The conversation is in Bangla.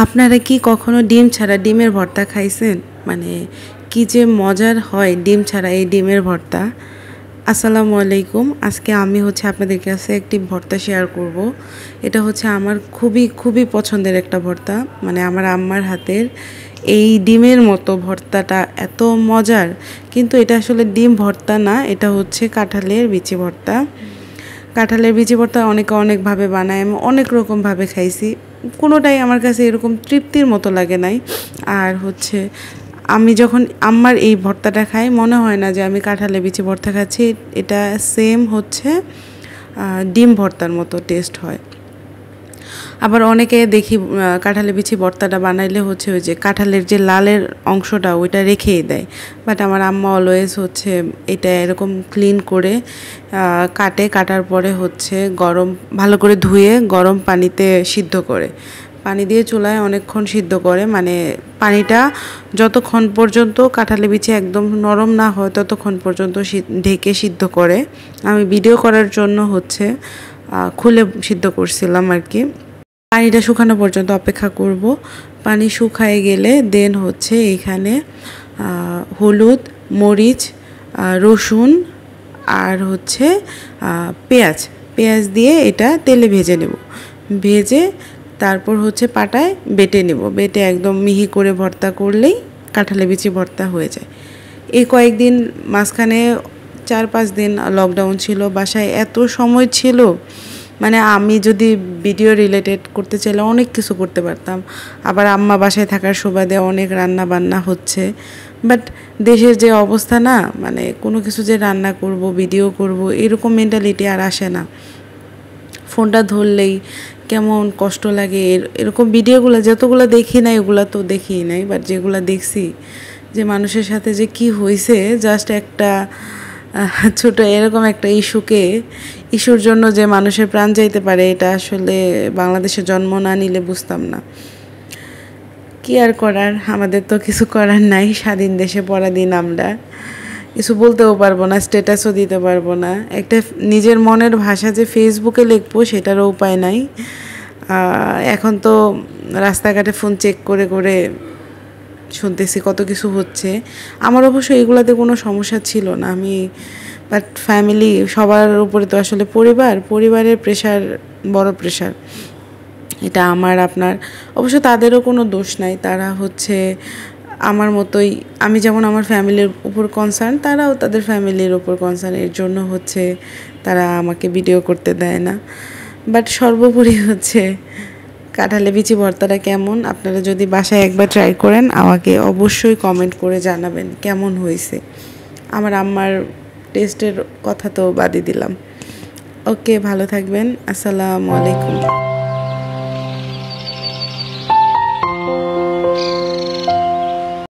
আপনারা কি কখনো ডিম ছাড়া ডিমের ভর্তা খাইছেন? মানে কি যে মজার হয় ডিম ছাড়া এই ডিমের ভর্তা। আসসালামু আলাইকুম। আজকে আমি আপনাদের কাছে একটি ভর্তা শেয়ার করব। এটা আমার খুবই খুবই পছন্দের একটা ভর্তা। মানে আমার আম্মার হাতের এই ডিমের মতো ভর্তাটা এত মজার, কিন্তু এটা আসলে ডিম ভর্তা না, এটা কাঁঠালের বিচি ভর্তা। কাঁঠালের বিচি ভর্তা অনেকে অনেকভাবে বানায়, আমি অনেক রকমভাবে খাইছি, কোনোটাই আমার কাছে এরকম তৃপ্তির মতো লাগে নাই। আর আমি যখন আম্মার এই ভর্তাটা খাই মনে হয় না যে আমি কাঁঠালের বিচি ভর্তা খাচ্ছি, এটা সেম ডিম ভর্তার মতো টেস্ট হয়। আবার অনেকে দেখি কাঁঠালের বিচি ভর্তাটা বানাইলে ওই যে কাঁঠালের যে লালের অংশটা ওইটা রেখেই দেয়, বাট আমার আম্মা অলওয়েজ এটা এরকম ক্লিন করে কাটার পরে গরম ভালো করে ধুয়ে গরম পানিতে সিদ্ধ করে, পানি দিয়ে চুলায় অনেকক্ষণ সিদ্ধ করে, মানে পানিটা যতক্ষণ পর্যন্ত কাঁঠালের বিচি একদম নরম না হয় ততক্ষণ পর্যন্ত ঢেকে সিদ্ধ করে। আমি ভিডিও করার জন্য খুলে সিদ্ধ করছিলাম আর কি। পানিটা শুকানো পর্যন্ত অপেক্ষা করব। পানি শুকায় গেলে দেন এখানে হলুদ, মরিচ, রসুন আর পেঁয়াজ দিয়ে এটা তেলে ভেজে নেব। ভেজে তারপর পাটায় বেটে নেব। বেটে একদম মিহি করে ভর্তা করলেই কাঁঠালের বিচি ভর্তা হয়ে যায়। এই কয়েকদিন মাঝখানে 4-5 দিন লকডাউন ছিল, বাসায় এত সময় ছিল, মানে আমি যদি ভিডিও রিলেটেড করতে চাইলে অনেক কিছু করতে পারতাম। আবার আম্মা বাসায় থাকার সুবাদে অনেক রান্না বান্না হচ্ছে, বাট দেশের যে অবস্থা না, মানে কোনো কিছু যে রান্না করব ভিডিও করব এরকম মেন্টালিটি আর আসে না। ফোনটা ধরলেই কেমন কষ্ট লাগে। এরকম ভিডিওগুলো যতগুলো দেখি নাই ওগুলো তো দেখিই নাই, বাট যেগুলো দেখছি যে মানুষের সাথে যে কি হয়েছে, জাস্ট একটা ছোট এরকম একটা ইস্যুর জন্য যে মানুষের প্রাণ যাইতে পারে, এটা আসলে বাংলাদেশে জন্ম না নিলে বুঝতাম না। কি আর করার, আমাদের তো কিছু করার নাই। স্বাধীন দেশে পরাধীন আমরা, কিছু বলতেও পারবো না, স্ট্যাটাসও দিতে পারবো না। একটা নিজের মনের ভাষা যে ফেসবুকে লিখবো সেটারও উপায় নাই। এখন তো রাস্তাঘাটে ফোন চেক করে করে শুনতেছি কত কিছু হচ্ছে। আমার অবশ্য এগুলাতে কোনো সমস্যা ছিল না, বাট ফ্যামিলি সবার উপরে তো আসলে পরিবারের প্রেশার, বড় প্রেশার। এটা আপনার অবশ্য তাদেরও কোনো দোষ নাই। তারা আমার মতোই, আমি যেমন আমার ফ্যামিলির উপর কনসার্ন, তারাও তাদের ফ্যামিলির উপর কনসার্ন, এর জন্য তারা আমাকে ভিডিও করতে দেয় না। বাট সর্বোপরি কাঁঠালের বিচি ভর্তাটা কেমন, আপনারা যদি বাসায় একবার ট্রাই করেন আমাকে অবশ্যই কমেন্ট করে জানাবেন কেমন হয়েছে। আমার আম্মার টেস্টের কথা তো বাদই দিলাম। ওকে, ভালো থাকবেন। আসসালামু আলাইকুম।